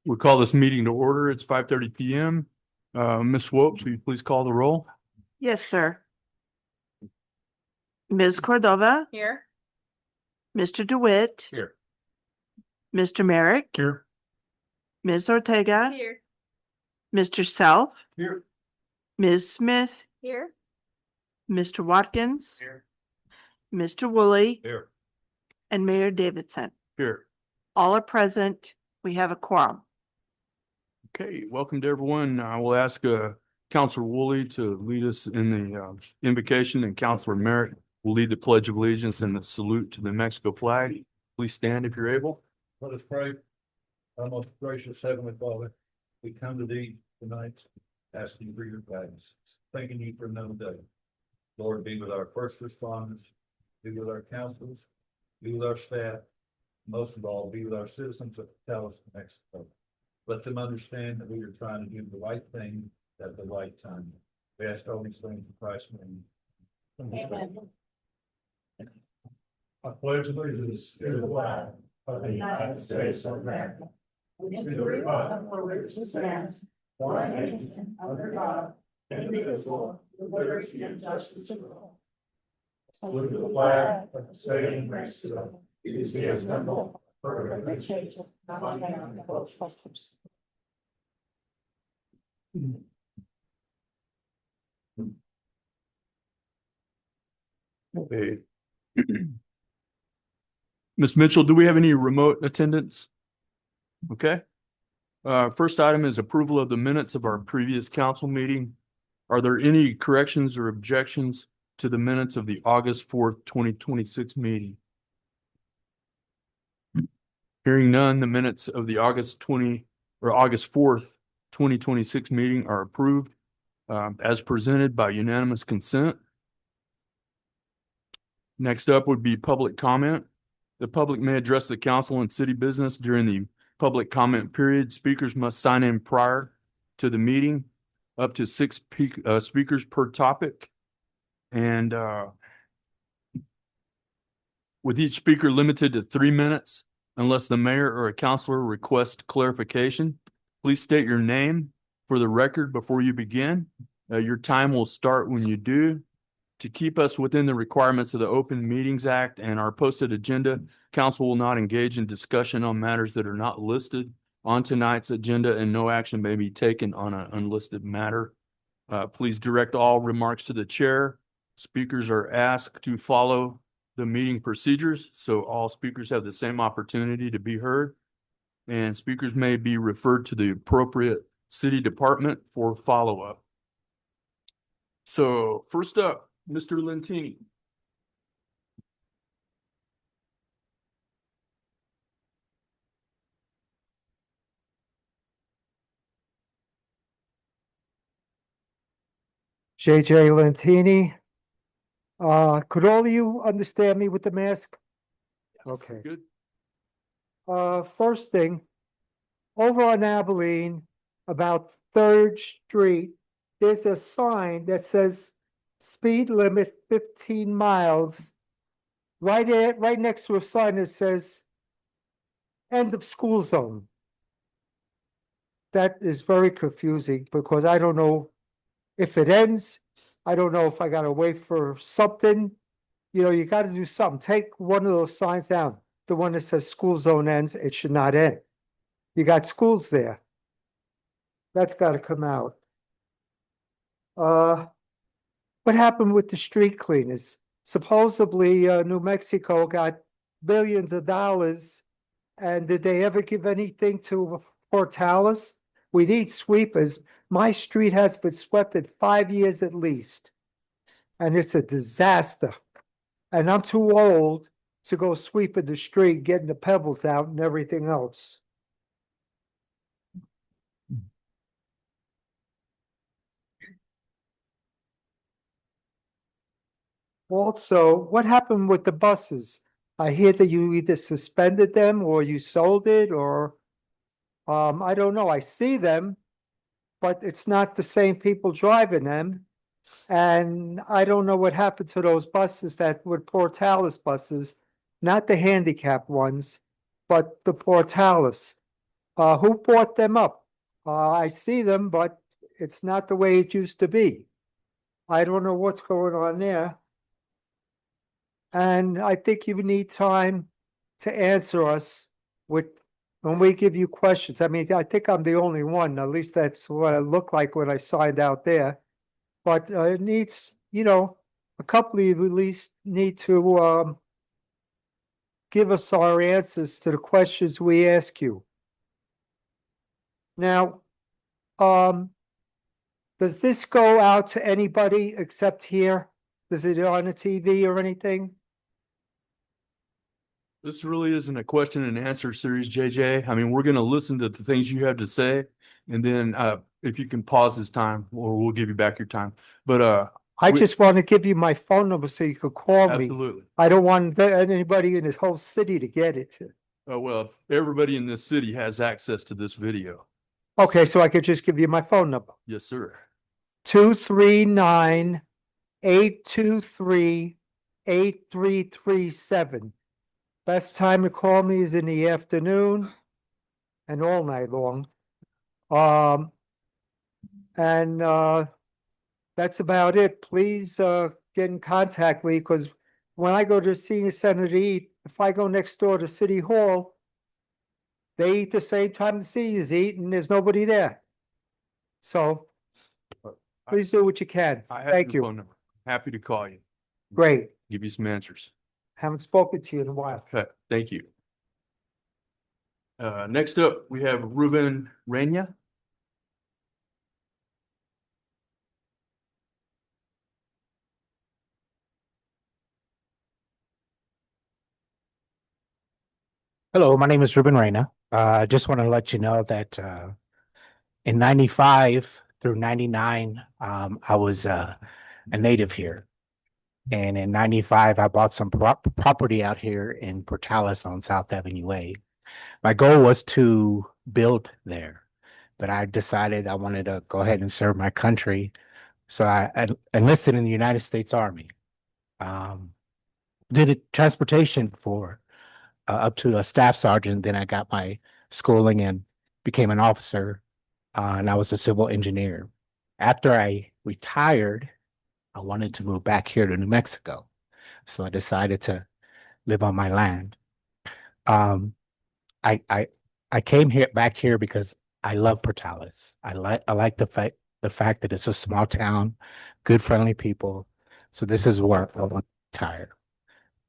We call this meeting to order. It's 5:30 PM. Ms. Swope, will you please call the roll? Yes, sir. Ms. Cordova, Here. Mr. DeWitt, Here. Mr. Merrick, Here. Ms. Ortega, Here. Mr. Self, Here. Ms. Smith, Here. Mr. Watkins, Here. Mr. Woolley, Here. and Mayor Davidson. Here. All are present. We have a quorum. Okay, welcome to everyone. I will ask Counselor Woolley to lead us in the invocation, and Counselor Merritt will lead the Pledge of Allegiance and the salute to the Mexico flag. Please stand if you're able. Let us pray. Our most gracious Heavenly Father, we come to Thee tonight asking for Your guidance, thanking You for another day. Lord, be with our first responders, be with our counselors, be with our staff, most of all, be with our citizens of Taos, Mexico. Let them understand that we are trying to do the right thing at the right time. We ask all these things in Christ's name. Amen. I pledge allegiance to the flag of the United States of America, to the republic for which it stands, one nation, under God, indivisible, with liberty and justice for all. With the flag of the state of Mexico, it is the symbol for the change of cultures. Okay. Ms. Mitchell, do we have any remote attendance? Okay. First item is approval of the minutes of our previous council meeting. Are there any corrections or objections to the minutes of the August 4th, 2026 meeting? Hearing none, the minutes of the August 4th, 2026 meeting are approved as presented by unanimous consent. Next up would be public comment. The public may address the council and city business during the public comment period. Speakers must sign in prior to the meeting, up to 6 speakers per topic. And with each speaker limited to 3 minutes, unless the mayor or a councilor requests clarification. Please state your name for the record before you begin. Your time will start when you do. To keep us within the requirements of the Open Meetings Act and our posted agenda, council will not engage in discussion on matters that are not listed on tonight's agenda, and no action may be taken on an unlisted matter. Please direct all remarks to the chair. Speakers are asked to follow the meeting procedures, so all speakers have the same opportunity to be heard. And speakers may be referred to the appropriate city department for follow-up. So first up, Mr. Lentini. JJ Lentini. Could all of you understand me with the mask? Okay. Good. First thing, over on Abilene, about 3rd Street, there's a sign that says speed limit 15 miles. Right next to a sign that says end of school zone. That is very confusing because I don't know if it ends. I don't know if I gotta wait for something. You know, you gotta do something. Take one of those signs down. The one that says school zone ends, it should not end. You got schools there. That's gotta come out. What happened with the street cleaners? Supposedly, New Mexico got billions of dollars. And did they ever give anything to Portales? We need sweepers. My street has been swept in 5 years at least. And it's a disaster. And I'm too old to go sweeping the street, getting the pebbles out and everything else. Also, what happened with the buses? I hear that you either suspended them or you sold it, or I don't know. I see them, but it's not the same people driving them. And I don't know what happened to those buses that were Portales buses. not the handicap ones, but the portales. Who bought them up? I see them, but it's not the way it used to be. I don't know what's going on there. And I think you need time to answer us with, when we give you questions. I mean, I think I'm the only one, at least that's what it looked like when I signed out there. But it needs, a couple of you at least need to give us our answers to the questions we ask you. Now, does this go out to anybody except here? Is it on the TV or anything? This really isn't a question and answer series, JJ. I mean, we're going to listen to the things you have to say, and then if you can pause this time, or we'll give you back your time. But I we- just want to give you my phone number so you could call me. absolutely. I don't want anybody in this whole city to get it. Well, everybody in this city has access to this video. Okay, so I could just give you my phone number. Yes, sir. 239-823-8337. Best time to call me is in the afternoon and all night long. That's about it. Please get in contact with me, because when I go to the senior center to eat, if I go next door to City Hall, they eat the same time the seniors eat and there's nobody there. So please do what you can. I have Thank your you. phone number. Happy to call you, Great. give you some answers. Haven't spoken to you in a while. Okay, thank you. Next up, we have Ruben Reyna. Hello, my name is Ruben Reyna. I just want to let you know that in 95 through 99, I was a native here. And in 95, I bought some property out here in Portales on South Avenue A. My goal was to build there, but I decided I wanted to go ahead and serve my country. So I enlisted in the United States Army. Did transportation for up to a staff sergeant. Then I got my schooling and became an officer, and I was a civil engineer. After I retired, I wanted to move back here to New Mexico. So I decided to live on my land. I came back here because I love Portales. I like the fact that it's a small town, good friendly people. So this is where I want to retire.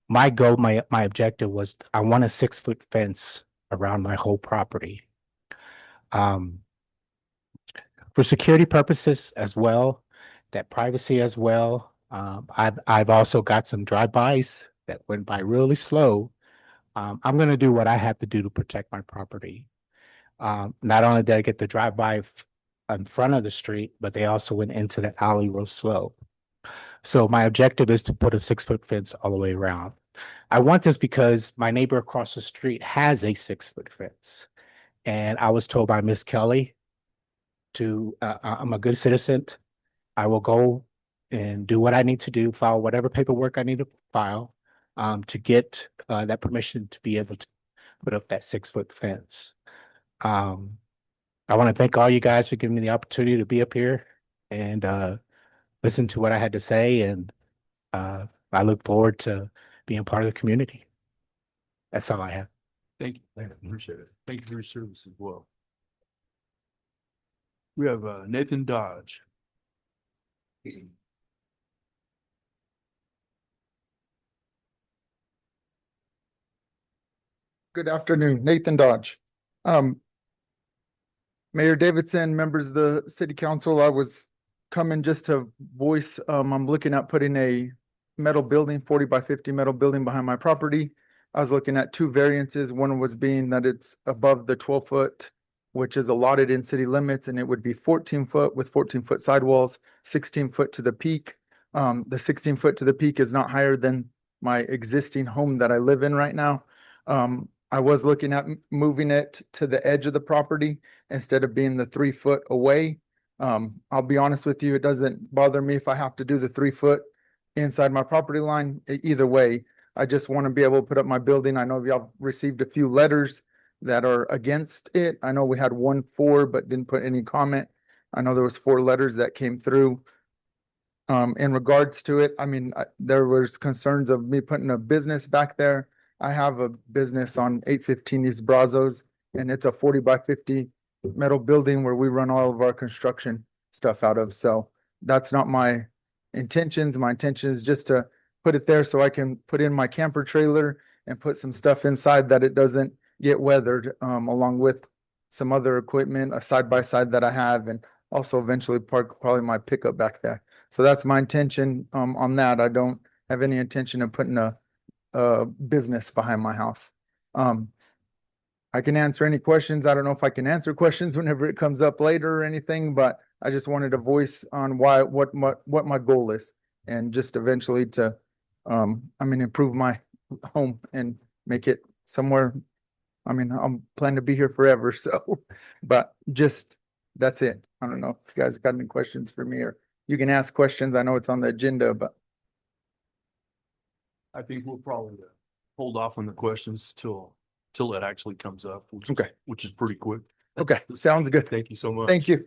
My goal, my objective was I want a 6-foot fence around my whole property. For security purposes as well, that privacy as well. I've also got some drive-bys that went by really slow. I'm going to do what I have to do to protect my property. Not only did I get the drive-by in front of the street, but they also went into the alley real slow. So my objective is to put a 6-foot fence all the way around. I want this because my neighbor across the street has a 6-foot fence. And I was told by Miss Kelly I'm a good citizen. I will go and do what I need to do, file whatever paperwork I need to file to get that permission to be able to put up that 6-foot fence. I want to thank all you guys for giving me the opportunity to be up here and listen to what I had to say. And I look forward to being part of the community. That's all I have. Thank you. Appreciate it. Thank you for your service as well. We have Nathan Dodge. Good afternoon, Nathan Dodge. Mayor Davidson, members of the city council, I was coming just to voice, I'm looking at putting a metal building, 40 by 50 metal building behind my property. I was looking at 2 variances. One was being that it's above the 12-foot, which is allotted in city limits, and it would be 14-foot with 14-foot sidewalls, 16-foot to the peak. The 16-foot to the peak is not higher than my existing home that I live in right now. I was looking at moving it to the edge of the property instead of being the 3-foot away. I'll be honest with you, it doesn't bother me if I have to do the 3 foot inside my property line. Either way, I just want to be able to put up my building. I know y'all received a few letters that are against it. I know we had one for, but didn't put any comment. I know there was 4 letters that came through. In regards to it, I mean, there was concerns of me putting a business back there. I have a business on 815 East Brazos, and it's a 40 by 50 metal building where we run all of our construction stuff out of. So that's not my intentions. My intention is just to put it there so I can put in my camper trailer and put some stuff inside that it doesn't get weathered, along with some other equipment, a side by side that I have, and also eventually park probably my pickup back there. So that's my intention, on that. I don't have any intention of putting a business behind my house. I can answer any questions. I don't know if I can answer questions whenever it comes up later or anything, but I just wanted to voice on what my goal is, and just eventually to, improve my home and make it somewhere. I mean, I'm planning to be here forever, so, but just, that's it. I don't know if you guys got any questions for me, or you can ask questions. I know it's on the agenda, but I think we'll probably hold off on the questions till it actually comes up. Okay. Which is pretty quick. okay, sounds good. Thank you so much. Thank you.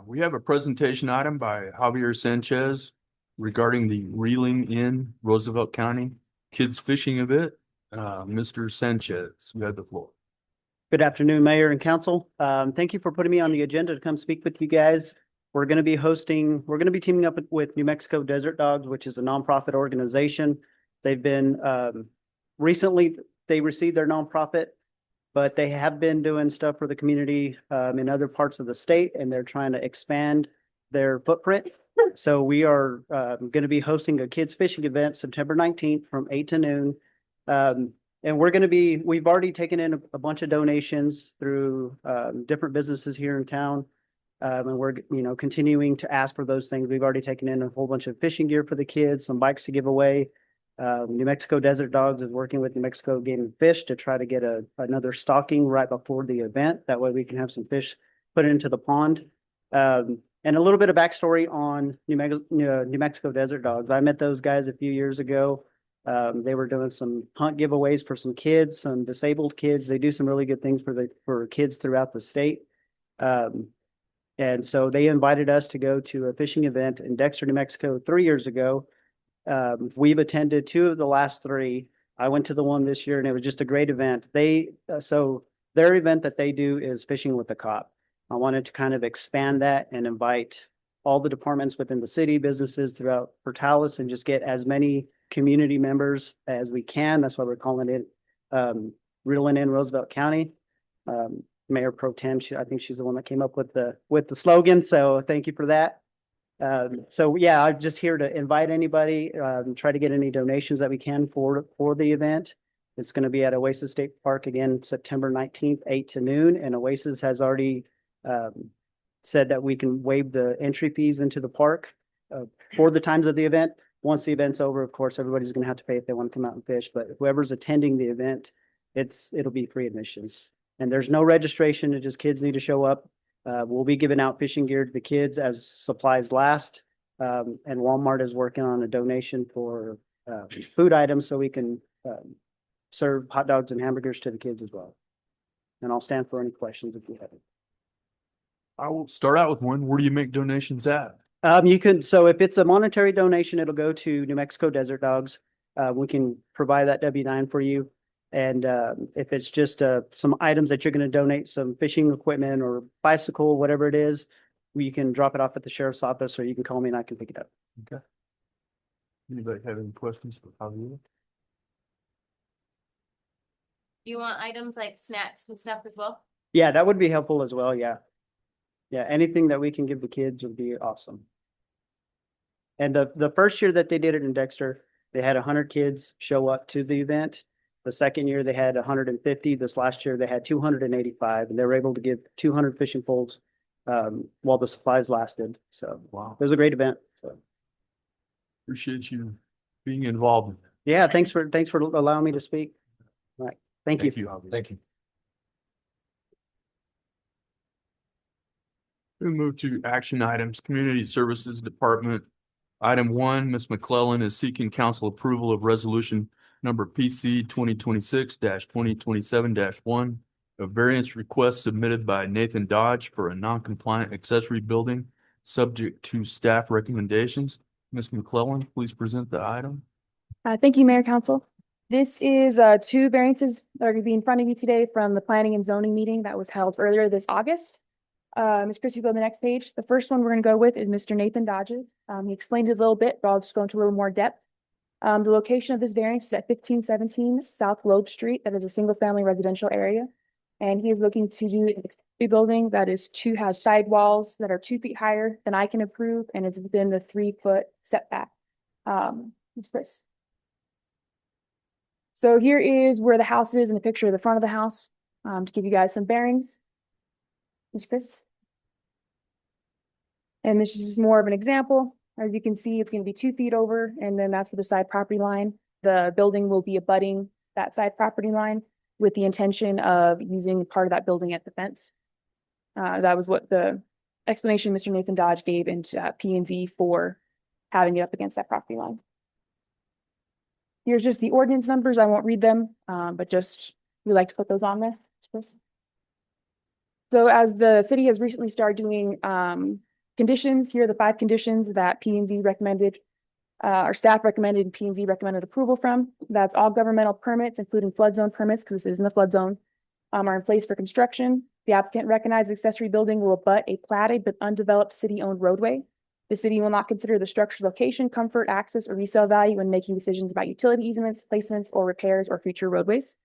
We have a presentation item by Javier Sanchez regarding the Reeling in Roosevelt County Kids Fishing Event. Mr. Sanchez, you have the floor. Good afternoon, Mayor and Council. Thank you for putting me on the agenda to come speak with you guys. We're going to be teaming up with New Mexico Desert Dogs, which is a nonprofit organization. They've been, recently, they received their nonprofit, but they have been doing stuff for the community in other parts of the state, and they're trying to expand their footprint. So we are going to be hosting a kids fishing event September 19th from 8 to noon. And we've already taken in a bunch of donations through different businesses here in town. And we're, continuing to ask for those things. We've already taken in a whole bunch of fishing gear for the kids, some bikes to give away. New Mexico Desert Dogs is working with New Mexico Game and Fish to try to get another stocking right before the event. That way we can have some fish put into the pond. And a little bit of backstory on New Mexico Desert Dogs. I met those guys a few years ago. They were doing some hunt giveaways for some kids, some disabled kids. They do some really good things for kids throughout the state. And so they invited us to go to a fishing event in Dexter, New Mexico 3 years ago. We've attended 2 of the last 3. I went to the one this year and it was just a great event. So their event that they do is Fishing with the Cop. I wanted to kind of expand that and invite all the departments within the city, businesses throughout Portales, and just get as many community members as we can. That's why we're calling it Reeling in Roosevelt County. Mayor Pro Tem, I think she's the one that came up with the slogan. So thank you for that. So yeah, I'm just here to invite anybody, try to get any donations that we can for the event. It's going to be at Oasis State Park again, September 19th, 8 to noon. And Oasis has already said that we can waive the entry fees into the park for the times of the event. Once the event's over, of course, everybody's going to have to pay if they want to come out and fish. But whoever's attending the event, it'll be free admissions. And there's no registration. It's just kids need to show up. We'll be giving out fishing gear to the kids as supplies last. And Walmart is working on a donation for food items so we can serve hot dogs and hamburgers to the kids as well. And I'll stand for any questions if you have any. I will start out with one. Where do you make donations at? So if it's a monetary donation, it'll go to New Mexico Desert Dogs. We can provide that W-9 for you. And if it's just some items that you're going to donate, some fishing equipment or bicycle, whatever it is, you can drop it off at the sheriff's office, or you can call me and I can pick it up. Okay. Anybody have any questions for Javier? Do you want items like snacks and stuff as well? Yeah, that would be helpful as well. Yeah. Yeah. Anything that we can give the kids would be awesome. And the first year that they did it in Dexter, they had 100 kids show up to the event. The second year they had 150. This last year they had 285, and they were able to give 200 fishing poles while the supplies lasted. So Wow. it was a great event. So Appreciate you being involved. yeah, thanks for allowing me to speak. All right. Thank you. Javier. Thank you. We move to action items, Community Services Department Item one, Ms. McClellan is seeking council approval of resolution number PC 2026-2027-1, a variance request submitted by Nathan Dodge for a non-compliant accessory building subject to staff recommendations. Ms. McClellan, please present the item. Thank you, Mayor Council. This is two variances that are going to be in front of you today from the planning and zoning meeting that was held earlier this August. Ms. Chris, you go to the next page. The first one we're going to go with is Mr. Nathan Dodge's. He explained it a little bit, but I'll just go into a little more depth. The location of this variance is at 1517 South Globe Street. That is a single-family residential area. And he is looking to do an accessory building that has sidewalls that are 2 feet higher than I can approve, and it's within the 3-foot setback. Ms. Chris. So here is where the house is and a picture of the front of the house, to give you guys some bearings. Ms. Chris. And this is just more of an example. As you can see, it's going to be 2 feet over, and then that's for the side property line. The building will be abutting that side property line with the intention of using part of that building as the fence. That was what the explanation Mr. Nathan Dodge gave into P&Z for having it up against that property line. Here's just the ordinance numbers. I won't read them, but just we like to put those on there. So as the city has recently started doing conditions, here are the 5 conditions that P&Z recommended, our staff recommended and P&Z recommended approval from. That's all governmental permits, including flood zone permits, because this is in the flood zone, are in place for construction. The applicant recognized accessory building will abut a platted but undeveloped city-owned roadway. The city will not consider the structure's location, comfort, access, or resale value when making decisions about utility easements, placements, or repairs or future roadways.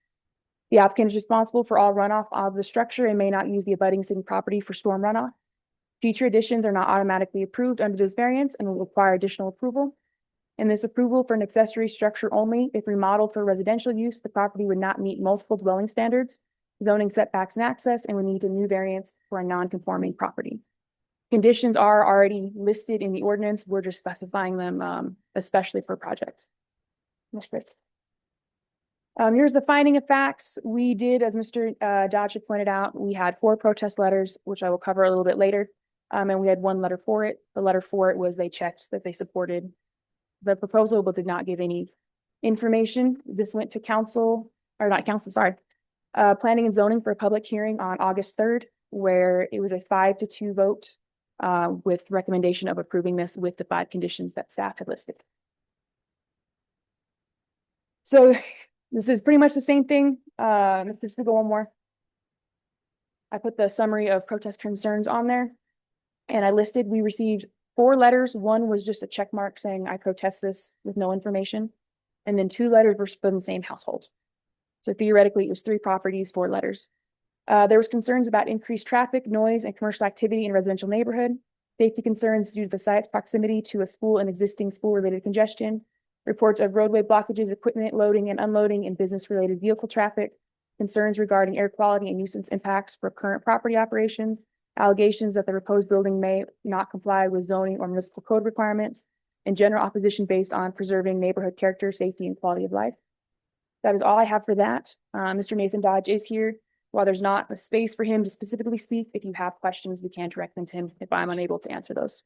The applicant is responsible for all runoff of the structure and may not use the abutting city property for storm runoff. Future additions are not automatically approved under this variance and will require additional approval. And this approval for an accessory structure only, if remodeled for residential use, the property would not meet multiple dwelling standards, zoning setbacks and access, and would need a new variance for a non-conforming property. Conditions are already listed in the ordinance. We're just specifying them, especially for projects. Ms. Chris. Here's the finding of facts. We did, as Mr. Dodge had pointed out, we had 4 protest letters, which I will cover a little bit later. And we had 1 letter for it. The letter for it was they checked that they supported the proposal, but did not give any information. This went to council, or not council, sorry, planning and zoning for a public hearing on August 3rd, where it was a 5-2 vote with recommendation of approving this with the 5 conditions that staff had listed. So this is pretty much the same thing. Let's just go one more. I put the summary of protest concerns on there, and I listed, we received 4 letters. 1 was just a check mark saying I protest this with no information. And then 2 letters were from the same household. So theoretically, it was 3 properties, 4 letters. There was concerns about increased traffic, noise, and commercial activity in a residential neighborhood. Safety concerns due to the site's proximity to a school and existing school-related congestion. Reports of roadway blockages, equipment loading and unloading, and business-related vehicle traffic. Concerns regarding air quality and nuisance impacts for current property operations. Allegations that the proposed building may not comply with zoning or municipal code requirements. And general opposition based on preserving neighborhood character, safety, and quality of life. That is all I have for that. Mr. Nathan Dodge is here. While there's not a space for him to specifically speak, if you have questions, we can direct them to him if I'm unable to answer those.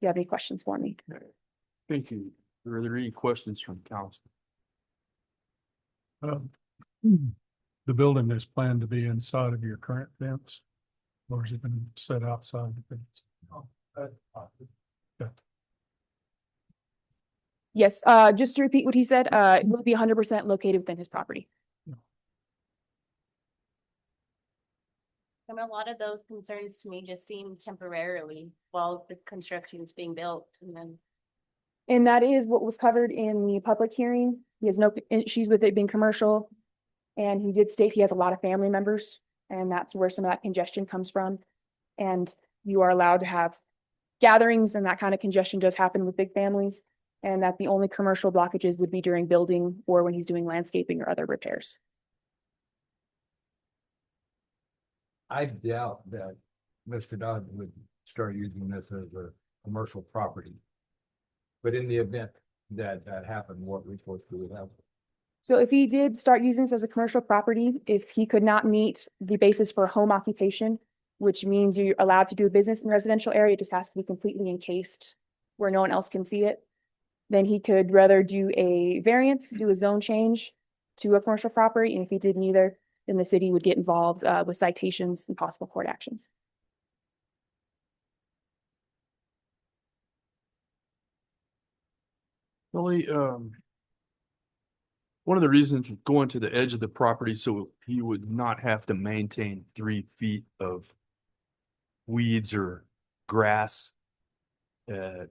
Do you have any questions for me? Thank you. Are there any questions from council? The building is planned to be inside of your current fence, or is it going to set outside the fence? Yes, just to repeat what he said, it will be 100% located within his property. And a lot of those concerns to me just seem temporarily while the construction is being built, and then. And that is what was covered in the public hearing. He has no issues with it being commercial. And he did state he has a lot of family members, and that's where some of that congestion comes from. And you are allowed to have gatherings, and that kind of congestion does happen with big families. And that the only commercial blockages would be during building or when he's doing landscaping or other repairs. I doubt that Mr. Dodd would start using this as a commercial property. But in the event that that happened, what resource do we have? So if he did start using this as a commercial property, if he could not meet the basis for home occupation, which means you're allowed to do business in the residential area, it just has to be completely encased where no one else can see it, then he could rather do a variance, do a zone change to a commercial property. And if he did neither, then the city would get involved with citations and possible court actions. Really, one of the reasons going to the edge of the property so he would not have to maintain 3 feet of weeds or grass. That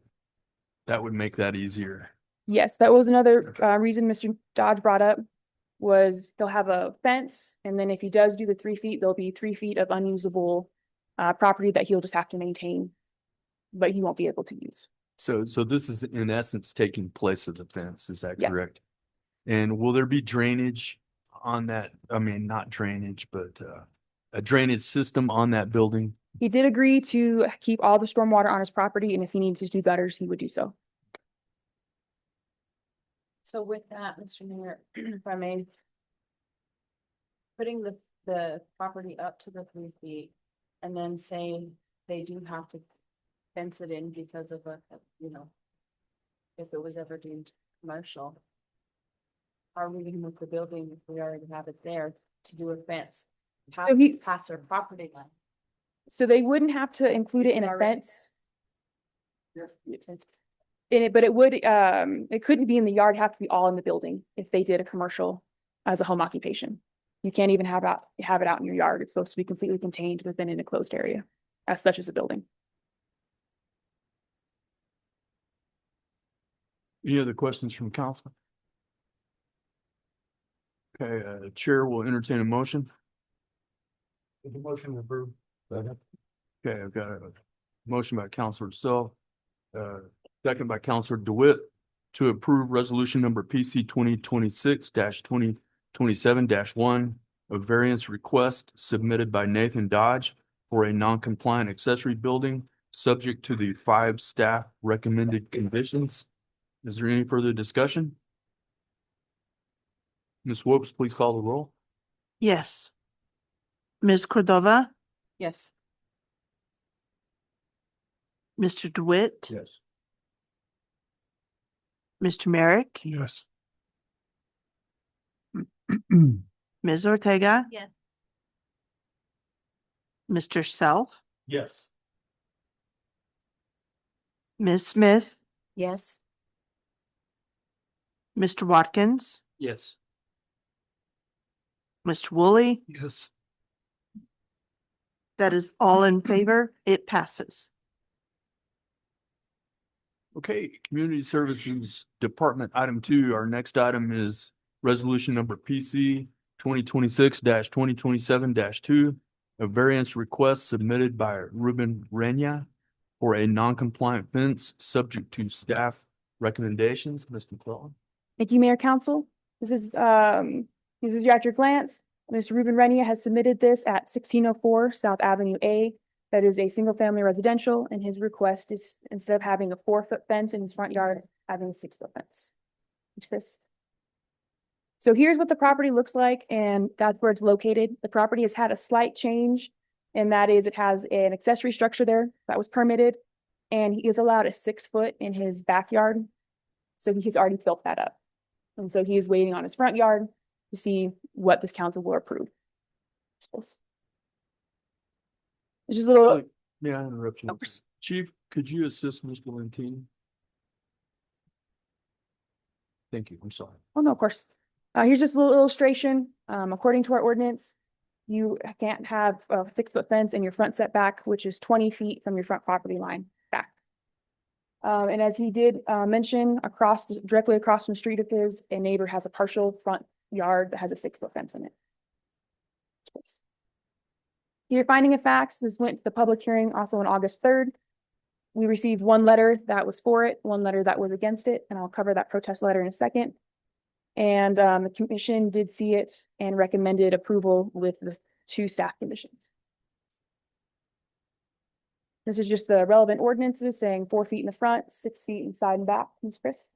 would make that easier. Yes, that was another reason Mr. Dodge brought up, was they'll have a fence, and then if he does do the 3 feet, there'll be 3 feet of unusable property that he'll just have to maintain, but he won't be able to use. So this is in essence taking place of the fence, is that Yeah. correct? And will there be drainage on that? I mean, not drainage, but a drainage system on that building? He did agree to keep all the stormwater on his property, and if he needs to do gutters, he would do so. So with that, Mr. Mayor, if I may. Putting the property up to the 3 feet and then saying they do have to fence it in because of if it was ever deemed commercial. Are we gonna move the building if we already have it there to do a fence? So he- Past their property line? So they wouldn't have to include it in a Already. fence. In it, but it would, it couldn't be in the yard, it'd have to be all in the building if they did a commercial as a home occupation. You can't even have it out in your yard. It's supposed to be completely contained within an enclosed area, as such as a building. Any other questions from council? Okay, chair will entertain a motion. The motion approved. Okay, I've got a motion by Counselor Self, second by Counselor DeWitt to approve resolution number PC 2026-2027-1, a variance request submitted by Nathan Dodge for a non-compliant accessory building, subject to the 5 staff recommended conditions. Is there any further discussion? Ms. Whoops, please call the roll. Yes. Ms. Cordova, Yes. Mr. DeWitt, Yes. Mr. Merrick, Yes. Ms. Ortega. Yes. Mr. Self, Yes. Ms. Smith, Yes. Mr. Watkins, Yes. Mr. Woolley. Yes. That is all in favor. It passes. Okay, Community Services Department, item 2, our next item is resolution number PC 2026-2027-2, a variance request submitted by Ruben Renya for a non-compliant fence subject to staff recommendations. Mr. McClellan. Thank you, Mayor Council. This is at your glance. Mr. Ruben Renia has submitted this at 1604 South Avenue A. That is a single-family residential, and his request is, instead of having a 4-foot fence in his front yard, having a 6-foot fence. Chris. So here's what the property looks like, and that's where it's located. The property has had a slight change, and that is it has an accessory structure there that was permitted, and he is allowed a 6-foot in his backyard. So he has already built that up. And so he is waiting on his front yard to see what this council will approve. It's just a little, May I interrupt you? Of course. Chief, could you assist Mr. Lentini? Thank you. I'm sorry. oh no, of course. Here's just a little illustration. According to our ordinance, you can't have a 6-foot fence in your front setback, which is 20 feet from your front property line back. And as he did mention, directly across from the street of his, a neighbor has a partial front yard that has a 6-foot fence in it. Your finding of facts, this went to the public hearing also on August 3rd. We received 1 letter that was for it, 1 letter that was against it, and I'll cover that protest letter in a second. And the commission did see it and recommended approval with the 2 staff conditions. This is just the relevant ordinances saying 4 feet in the front, 6 feet inside and back. Ms. Chris.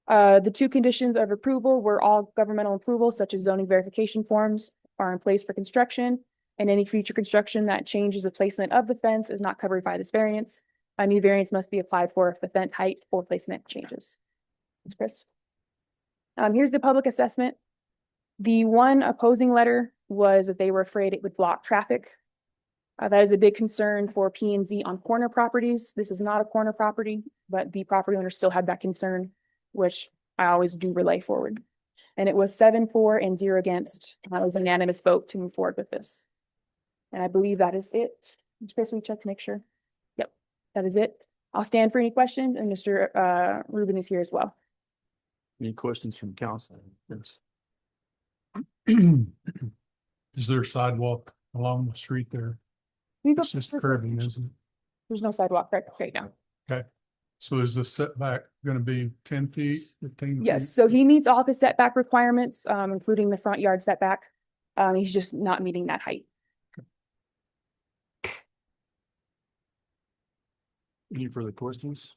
The 2 conditions of approval were all governmental approvals, such as zoning verification forms are in place for construction, and any future construction that changes the placement of the fence is not covered by this variance. A new variance must be applied for if the fence height or placement changes. Thanks, Chris. Here's the public assessment. The one opposing letter was that they were afraid it would block traffic. That is a big concern for P and Z on corner properties. This is not a corner property, but the property owner still had that concern, which I always do relay forward. And it was 7-4 and 0 against. That was a unanimous vote to move forward with this. And I believe that is it. Chris, we check to make sure. Yep, that is it. I'll stand for any questions, and Mr. Rubin is here as well. Any questions from council? Yes. Is there a sidewalk along the street there? It's just curving, isn't it? There's no sidewalk right now. Okay. So is the setback gonna be 10 feet, 15 feet? Yes, so he meets all the setback requirements, including the front yard setback. He's just not meeting that height. Any further questions?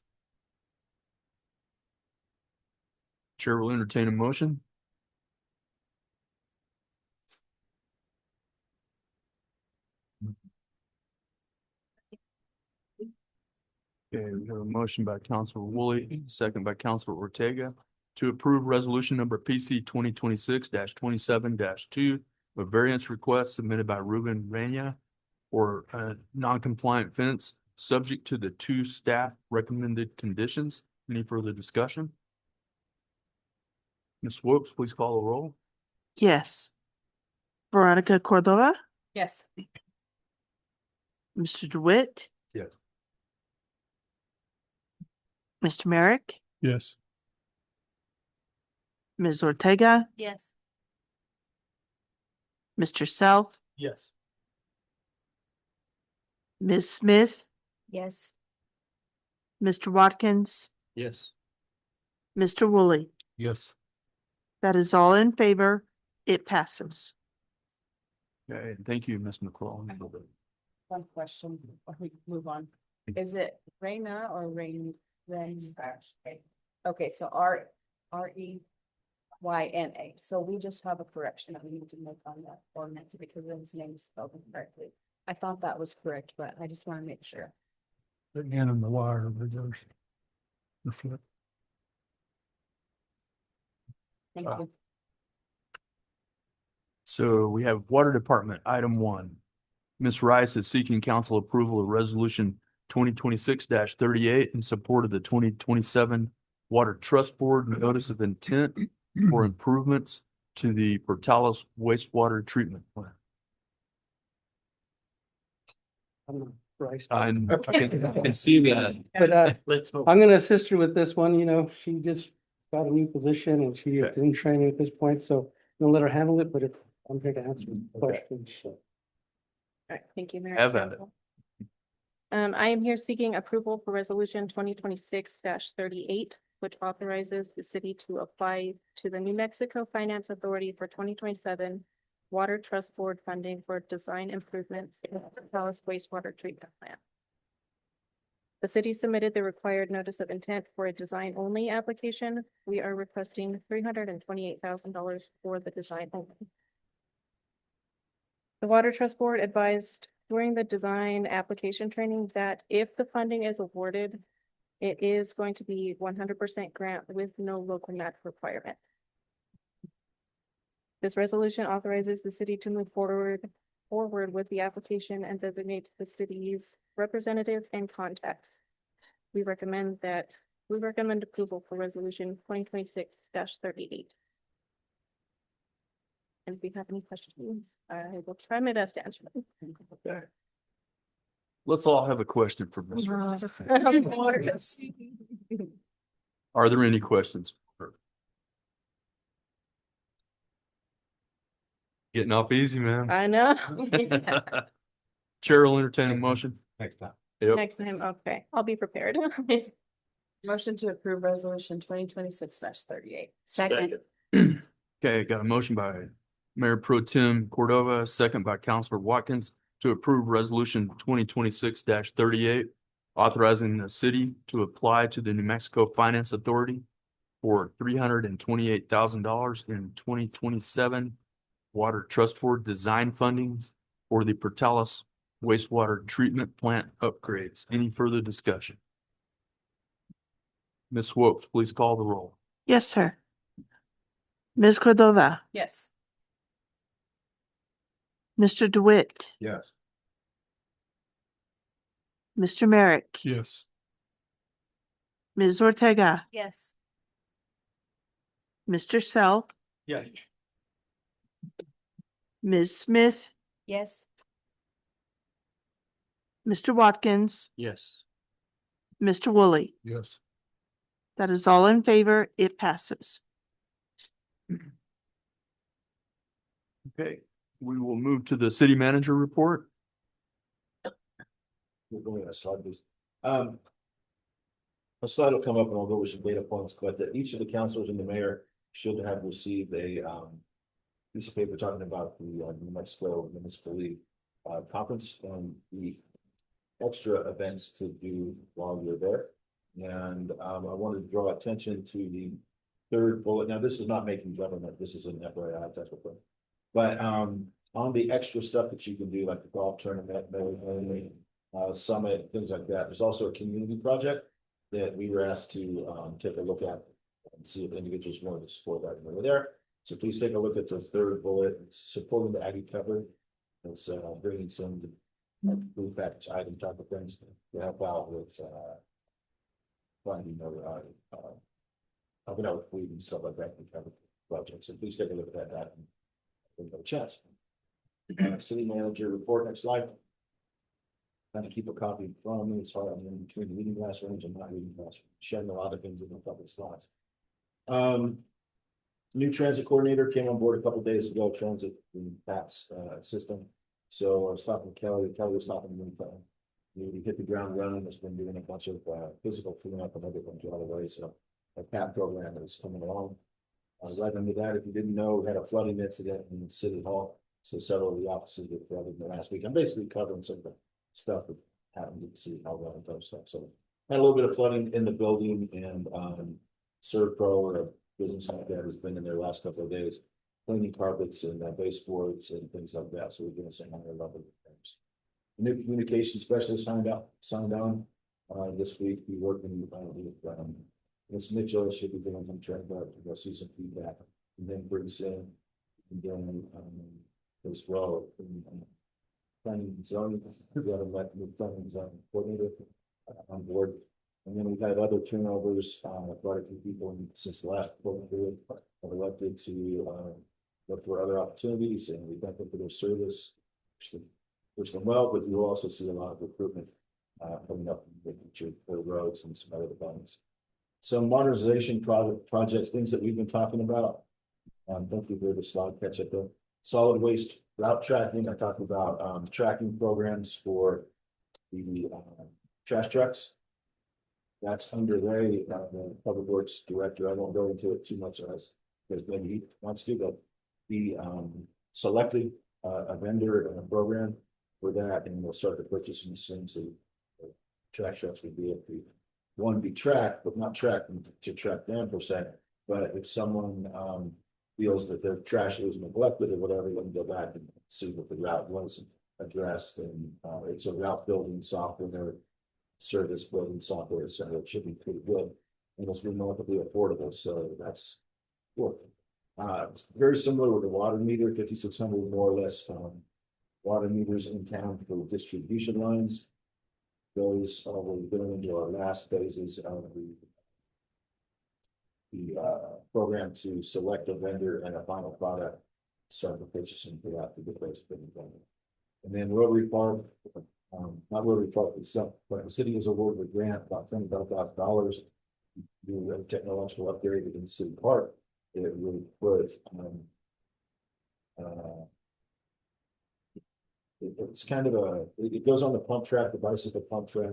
Chair will entertain a motion. Okay, we have a motion by Councilor Woolley, second by Councilor Ortega to approve resolution number PC 2026-27-2, a variance request submitted by Ruben Rania for a non-compliant fence, subject to the 2 staff recommended conditions. Any further discussion? Ms. Whoops, please call the roll. Yes. Veronica Cordova, Yes. Mr. DeWitt, Yes. Mr. Merrick, Yes. Ms. Ortega, Yes. Mr. Self, Yes. Ms. Smith, Yes. Mr. Watkins, Yes. Mr. Woolley. Yes. That is all in favor. It passes. Okay, thank you, Ms. McClellan. One question before we move on. Is it Reyna or Rain? Okay, so REYNA. So we just have a correction that we need to make on that ordinance because his name is spelled incorrectly. I thought that was correct, but I just want to make sure. The N and the Y are reversed. The flip. Thank you. So we have Water Department, item 1. Ms. Rice is seeking council approval of resolution 2026-38 in support of the 2027 Water Trust Board Notice of Intent for improvements to the Portales wastewater treatment plant. I can see that. But Let's hope. I'm gonna assist her with this one, you know, she just got a new position and she is in training at this point, so I'm gonna let her handle it, but if I'm here to answer questions. All right, thank you, Mayor. Have and at it. Council. I am here seeking approval for resolution 2026-38, which authorizes the city to apply to the New Mexico Finance Authority for 2027 Water Trust Board funding for design improvements in the Portales wastewater treatment plant. The city submitted the required notice of intent for a design-only application. We are requesting $328,000 for the design only. The Water Trust Board advised during the design application training that if the funding is awarded, it is going to be 100% grant with no local match requirement. This resolution authorizes the city to move forward with the application and designates the city's representatives and contacts. We recommend approval for resolution 2026-38. And if you have any questions, I will try my best to answer them. Okay. Let's all have a question for Ms. Rice. Are there any questions? Getting off easy, man. I know. Chair will entertain a motion. Next time. Yep. Next time, okay, I'll be prepared. Motion to approve resolution 2026-38. Second. Okay, got a motion by Mayor Pro Tem Cordova, second by Councilor Watkins to approve resolution 2026-38, authorizing the city to apply to the New Mexico Finance Authority for $328,000 in 2027 Water Trust Board design funding for the Portales wastewater treatment plant upgrades. Any further discussion? Ms. Swope, please call the roll. Yes, sir. Ms. Cordova, Yes. Mr. DeWitt, Yes. Mr. Merrick, Yes. Ms. Ortega, Yes. Mr. Self, Yes. Ms. Smith, Yes. Mr. Watkins, Yes. Mr. Woolley. Yes. That is all in favor. It passes. Okay, we will move to the city manager report. We're going to slide this. A slide will come up and I'll go with some data points, but that each of the councilors and the mayor should have received a piece of paper talking about the New Mexico Municipal League conference and the extra events to do while you're there. And I wanted to draw attention to the third bullet. Now, this is not making government, this is an FYI type of thing. But on the extra stuff that you can do, like the golf tournament, summit, things like that, there's also a community project that we were asked to take a look at and see if individuals wanted to support that when we're there. So please take a look at the third bullet. It's supporting the Aggie cover. It's bringing some food package item type of things to help out with finding or helping out with food and stuff like that. Cover projects. So please take a look at that and have a chance. City manager report, next slide. Kind of keep a copy in front of me. It's hard. I'm in between the reading glass range and not reading glass, shedding a lot of things in a couple of slides. New transit coordinator came on board a couple of days ago, transit in Pat's system. So I was talking to Kelly. Kelly was talking to me. We hit the ground running. It's been doing a bunch of physical cleanup and other things all the way. So a PAT program is coming along. Right under that, if you didn't know, we had a flooding incident in City Hall. So several of the offices were flooded in the last week. I'm basically covering some of the stuff that happened at City Hall and other stuff. So had a little bit of flooding in the building, and Servpro or a business like that has been in there last couple of days, cleaning carpets and baseboards and things like that. So we're doing some higher level things. A new communication specialist signed on this week. We working with Ms. Mitchell. Should be doing some trend to go see some feedback, and then pretty soon, and then as well. Planning and zoning, we have like new planning and zoning coordinator on board. And then we've had other turnovers, quite a few people since the last period have elected to look for other opportunities, and we thank them for their service. Wish them well, but you'll also see a lot of recruitment coming up in the future for roads and some other departments. Some modernization projects, things that we've been talking about. Thank you for the slide catch up there. Solid waste route tracking. I talked about tracking programs for the trash trucks. That's underway. The public works director, I won't go into it too much as maybe he wants to, but he selected a vendor and a program for that, and we'll start to purchase some things. So trash trucks would be able to be tracked, but not tracked to track them per se. But if someone feels that their trash was neglected or whatever, let them go back and see what the route was addressed. And it's a route building software, service building software, etc. It should be pretty good, and it's remarkably affordable. So that's cool. It's very similar with the water meter, 5,600 more or less water meters in town for distribution lines. Those we're going into our last phases of the program to select a vendor and a final product, start the purchasing for that to get those things done. And then Rotary Park, not Rotary Park itself, but the city is awarded a grant about $25,000 to do a technological upgrade in City Park. It really put it's kind of it goes on the pump track, the bicycle pump track.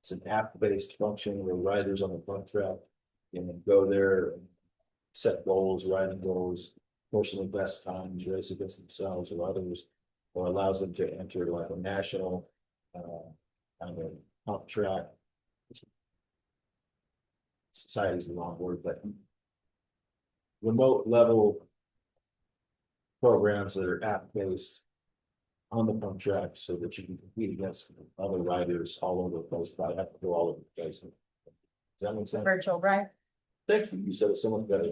It's an app-based function where riders on the pump track can go there, and set goals, riding goals, personally best times, race against themselves or others, or allows them to enter like a national kind of pump track. Society is the wrong word, but remote level programs that are app-based on the pump track so that you can compete against other riders all over the place, but I have to go all over the place. Does that make sense? Virtual, right? Thank you. You said it so much better.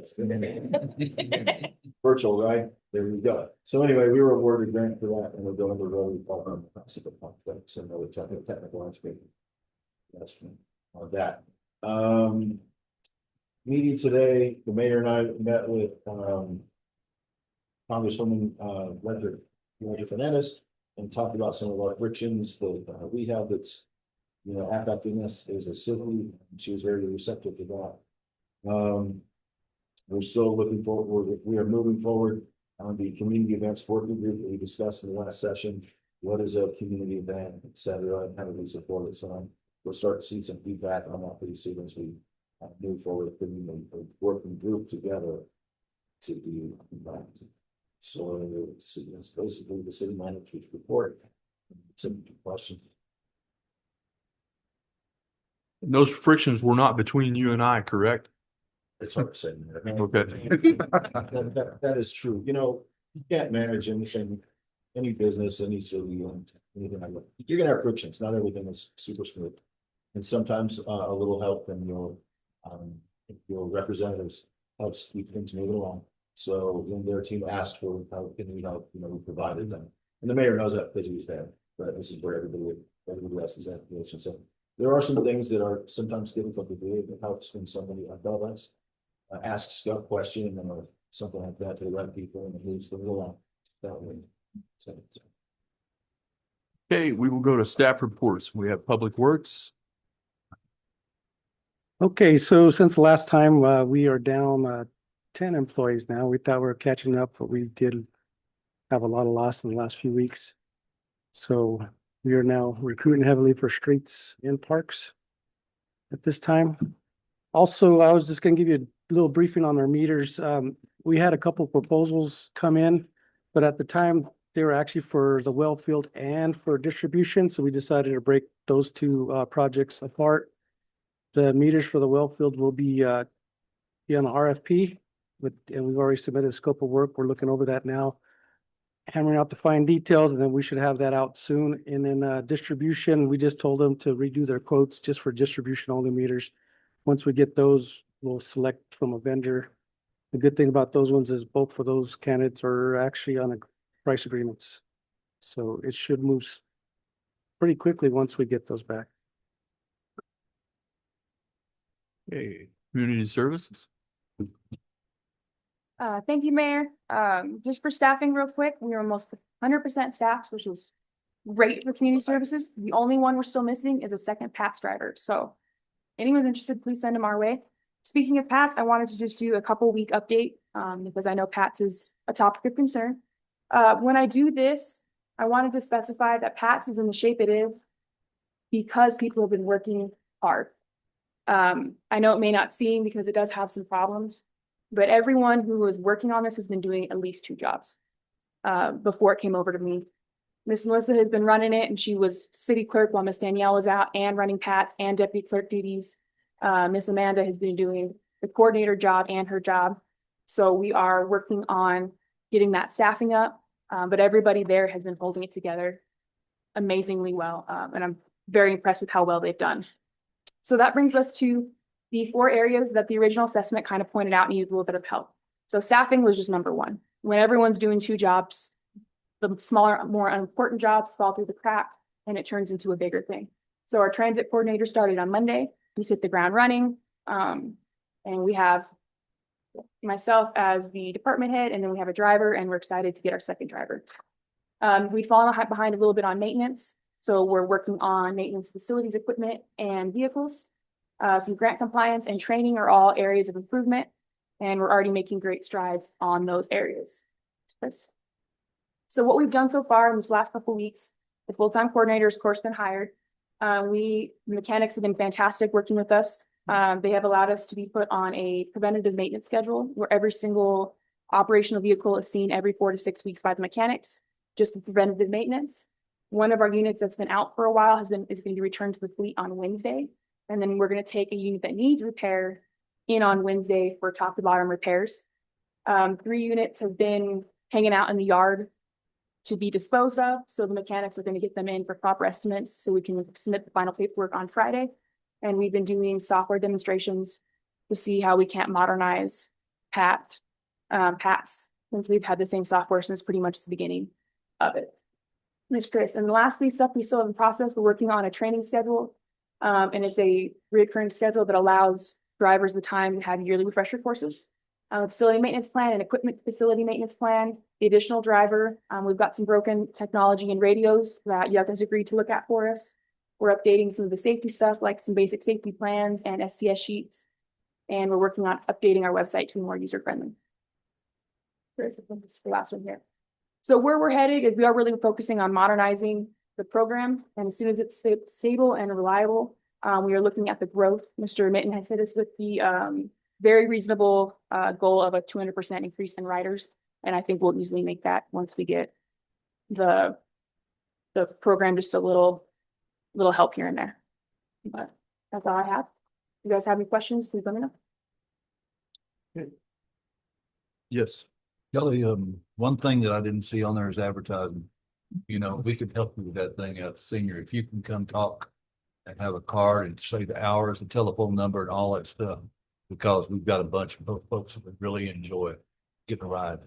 Virtual, right? There we go. So anyway, we were awarded a grant for that and we're going to road contract. So no, we're talking technical landscape. That's that. Meeting today, the mayor and I met with Congresswoman Roger Fernandez and talked about some of our frictions that we have that's, you know, affecting us as a city. She was very receptive to that. We're still looking forward, we are moving forward on the community events working group that we discussed in the last session. What is a community event, et cetera, and how do we support it? So we'll start to see some feedback on that pretty soon as we move forward, putting a working group together to do that. So it's basically the city manager's report. Some questions. And those frictions were not between you and I, correct? It's hard to say. Okay. That is true. You know, you can't manage anything, any business, any city, anything like that. You're gonna have frictions. Not everything is super smooth. And sometimes a little help from your representatives helps keep things moving along. So when their team asked for help, can we help, you know, we provided them. And the mayor knows that because he was there, but this is where everybody else is at. So there are some things that are sometimes difficult to do. It helps when somebody above us asks a question or something like that to the right people and it moves things along that way. So. Okay, we will go to staff reports. We have Public Works. Okay, so since the last time, we are down 10 employees now. We thought we were catching up, but we did have a lot of loss in the last few weeks. So we are now recruiting heavily for streets and parks at this time. Also, I was just going to give you a little briefing on our meters. We had a couple proposals come in, but at the time they were actually for the well field and for distribution. So we decided to break those two projects apart. The meters for the well field will be on an RFP, and we've already submitted a scope of work. We're looking over that now, hammering out the fine details, and then we should have that out soon. And then distribution, we just told them to redo their quotes just for distribution only meters. Once we get those, we'll select from a vendor. The good thing about those ones is both for those candidates are actually on a price agreements. So it should move pretty quickly once we get those back. Okay, community services. Thank you, Mayor. Just for staffing real quick, we are almost 100% staffed, which is great for community services. The only one we're still missing is a second PATS driver. So anyone's interested, please send them our way. Speaking of PATS, I wanted to just do a couple week update because I know PATS is a topic of concern. When I do this, I wanted to specify that PATS is in the shape it is because people have been working hard. I know it may not seem because it does have some problems, but everyone who was working on this has been doing at least 2 jobs before it came over to me. Miss Melissa has been running it and she was city clerk while Miss Danielle was out and running PATS and deputy clerk duties. Miss Amanda has been doing the coordinator job and her job. So we are working on getting that staffing up, but everybody there has been holding it together amazingly well. And I'm very impressed with how well they've done. So that brings us to the 4 areas that the original assessment kind of pointed out needed a little bit of help. So staffing was just number 1. When everyone's doing 2 jobs, the smaller, more unimportant jobs fall through the crack and it turns into a bigger thing. So our transit coordinator started on Monday. He's hit the ground running. And we have myself as the department head, and then we have a driver, and we're excited to get our second driver. We'd fallen behind a little bit on maintenance. So we're working on maintenance facilities, equipment, and vehicles. Some grant compliance and training are all areas of improvement, and we're already making great strides on those areas. So what we've done so far in this last couple of weeks, the full-time coordinator has, of course, been hired. The mechanics have been fantastic working with us. They have allowed us to be put on a preventative maintenance schedule where every single operational vehicle is seen every 4 to 6 weeks by the mechanics, just for preventative maintenance. One of our units that's been out for a while is going to be returned to the fleet on Wednesday. And then we're going to take a unit that needs repair in on Wednesday for top to bottom repairs. 3 units have been hanging out in the yard to be disposed of. So the mechanics are going to get them in for proper estimates so we can submit the final paperwork on Friday. And we've been doing software demonstrations to see how we can't modernize PATs since we've had the same software since pretty much the beginning of it. Ms. Chris, and lastly, stuff we still have in process, we're working on a training schedule. And it's a recurring schedule that allows drivers the time to have yearly refresher courses. Facility maintenance plan and equipment facility maintenance plan, the additional driver. We've got some broken technology and radios that you guys agreed to look at for us. We're updating some of the safety stuff, like some basic safety plans and STS sheets. And we're working on updating our website to be more user-friendly. This is the last one here. So where we're headed is we are really focusing on modernizing the program. And as soon as it's stable and reliable, we are looking at the growth. Mr. Mitten has hit us with the very reasonable goal of a 200% increase in riders. And I think we'll easily make that once we get the program just a little help here and there. But that's all I have. You guys have any questions, please let me know. Yes. Kelly, one thing that I didn't see on there is advertising. You know, we could help you with that thing out senior. If you can come talk and have a card and say the hours, the telephone number and all that stuff, because we've got a bunch of folks that would really enjoy getting a ride.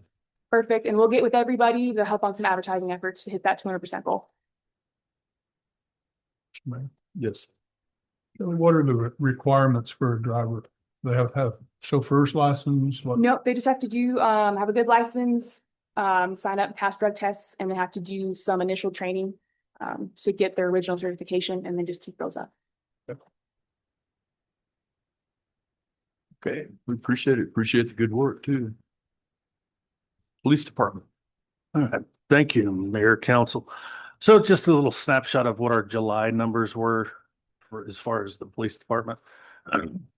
Perfect. And we'll get with everybody to help on some advertising efforts to hit that 200% goal. Yes. Kelly, what are the requirements for a driver? They have to have chauffeur's license? What? Nope, they just have to do, have a good license, sign up, pass drug tests, and they have to do some initial training to get their original certification and then just keep those up. Okay, we appreciate it. Appreciate the good work too. Police Department. All right, thank you, Mayor, Council. So just a little snapshot of what our July numbers were for as far as the police department.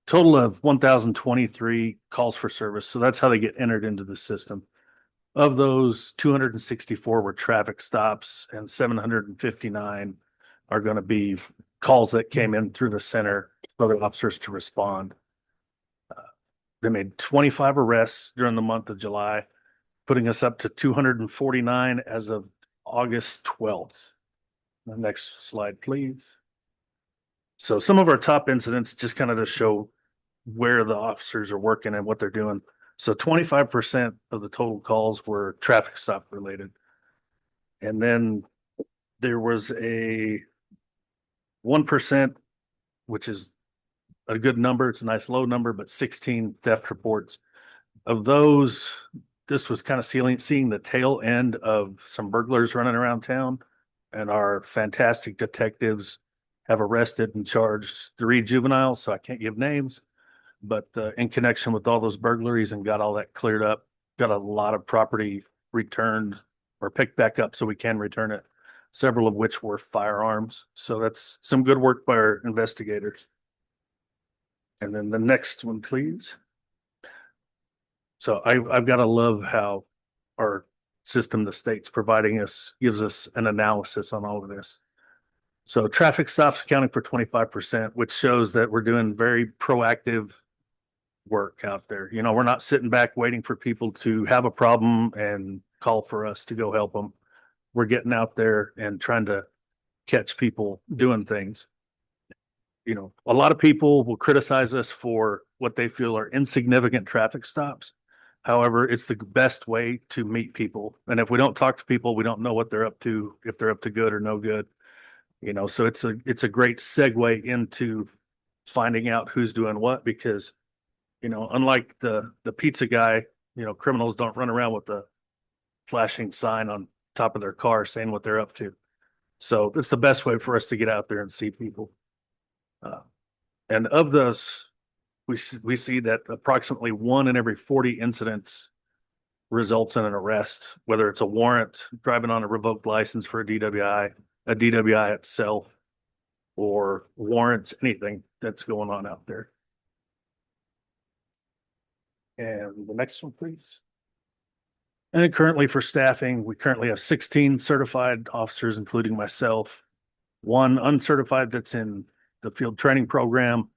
Total of 1,023 calls for service. So that's how they get entered into the system. Of those, 264 were traffic stops and 759 are going to be calls that came in through the center for the officers to respond. They made 25 arrests during the month of July, putting us up to 249 as of August 12th. The next slide, please. So some of our top incidents, just kind of to show where the officers are working and what they're doing. So 25% of the total calls were traffic stop related. And then there was a 1%, which is a good number. It's a nice low number, but 16 theft reports. Of those, this was kind of seeing the tail end of some burglars running around town, and our fantastic detectives have arrested and charged 3 juveniles, so I can't give names, but in connection with all those burglaries and got all that cleared up, got a lot of property returned or picked back up so we can return it, several of which were firearms. So that's some good work by our investigators. And then the next one, please. So I've got to love how our system, the state's providing us, gives us an analysis on all of this. So traffic stops accounting for 25%, which shows that we're doing very proactive work out there. You know, we're not sitting back waiting for people to have a problem and call for us to go help them. We're getting out there and trying to catch people doing things. You know, a lot of people will criticize us for what they feel are insignificant traffic stops. However, it's the best way to meet people. And if we don't talk to people, we don't know what they're up to, if they're up to good or no good. You know, so it's a great segue into finding out who's doing what, because, you know, unlike the pizza guy, you know, criminals don't run around with a flashing sign on top of their car saying what they're up to. So it's the best way for us to get out there and see people. And of those, we see that approximately 1 in every 40 incidents results in an arrest, whether it's a warrant, driving on a revoked license for a DWI itself, or warrants, anything that's going on out there. And the next one, please. And then currently for staffing, we currently have 16 certified officers, including myself, 1 uncertified that's in the field training program,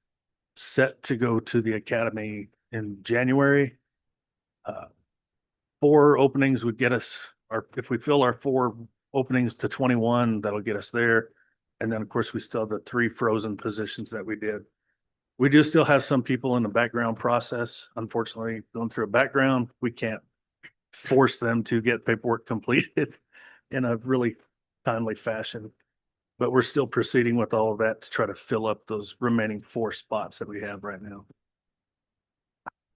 set to go to the academy in January. 4 openings would get us if we fill our 4 openings to 21, that'll get us there. And then, of course, we still have the 3 frozen positions that we did. We do still have some people in the background process. Unfortunately, going through a background, we can't force them to get paperwork completed in a really timely fashion. But we're still proceeding with all of that to try to fill up those remaining 4 spots that we have right now.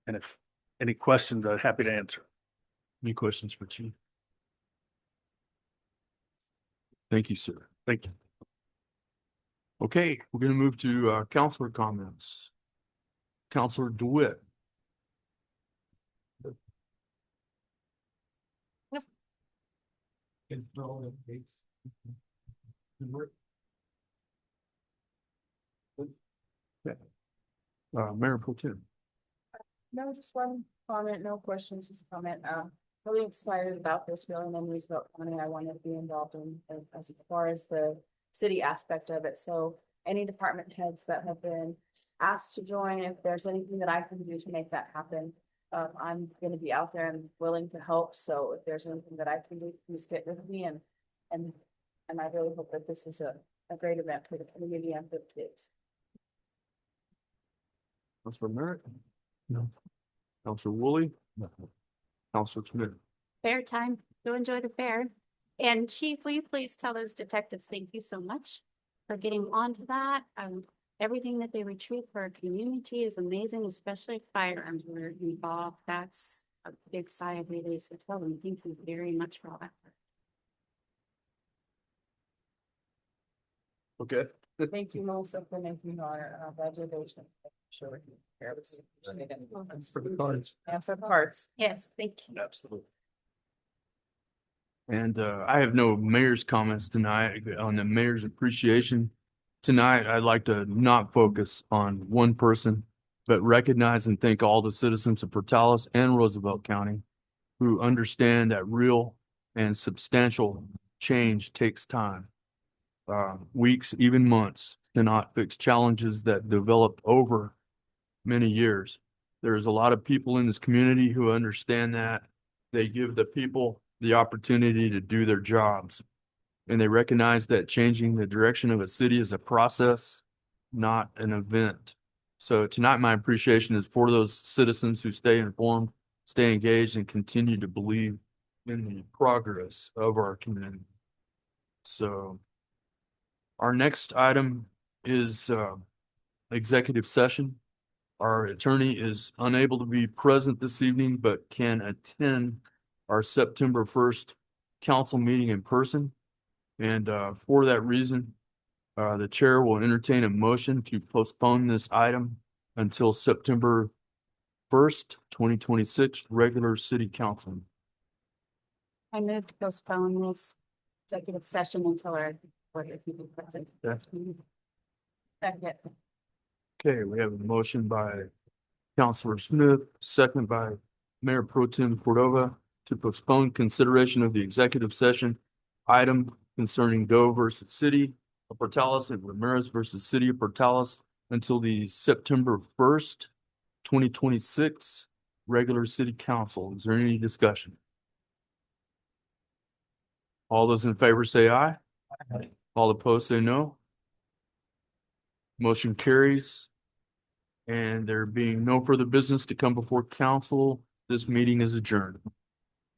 And if any questions, I'm happy to answer. Any questions for Chief? Thank you, sir. Thank you. Okay, we're gonna move to counselor comments. Counselor DeWitt. Mayor Pro Tem. No, just one comment, no questions, just a comment. Really excited about this, feeling the news about county. I wanted to be involved in as far as the city aspect of it. So any department heads that have been asked to join, if there's anything that I can do to make that happen, I'm gonna be out there and willing to help. So if there's anything that I can do, please get with me and I really hope that this is a great event for the community and for the kids. Counselor Merritt? No. Counselor Woolley? No. Counselor Smith? Fair time. Go enjoy the fair. And Chief, will you please tell those detectives, thank you so much for getting onto that. Everything that they retrieve for our community is amazing, especially firearms were involved. That's a big sigh of relief. So tell them, thank you very much for all that. Okay. Thank you, Melissa, for making our graduation. Sure, we can prepare this. For the cards. And for the cards. Yes, thank you. Absolutely. And I have no mayor's comments tonight on the mayor's appreciation. Tonight, I'd like to not focus on one person, but recognize and thank all the citizens of Portales and Roosevelt County who understand that real and substantial change takes time. Weeks, even months, cannot fix challenges that develop over many years. There's a lot of people in this community who understand that. They give the people the opportunity to do their jobs. And they recognize that changing the direction of a city is a process, not an event. So tonight, my appreciation is for those citizens who stay informed, stay engaged, and continue to believe in the progress of our community. So our next item is executive session. Our attorney is unable to be present this evening, but can attend our September 1st council meeting in person. And for that reason, the chair will entertain a motion to postpone this item until September 1st, 2026, regular city council. I move to postpone this executive session until our board of people present. Second. Okay, we have a motion by Councilor Smith, second by Mayor Pro Tem Cordova to postpone consideration of the executive session item concerning Doe versus City of Portales and Ramirez versus City of Portales until the September 1st, 2026 regular city council. Is there any discussion? All those in favor say aye. Aye. All opposed say no. Motion carries. And there being no further business to come before council, this meeting is adjourned.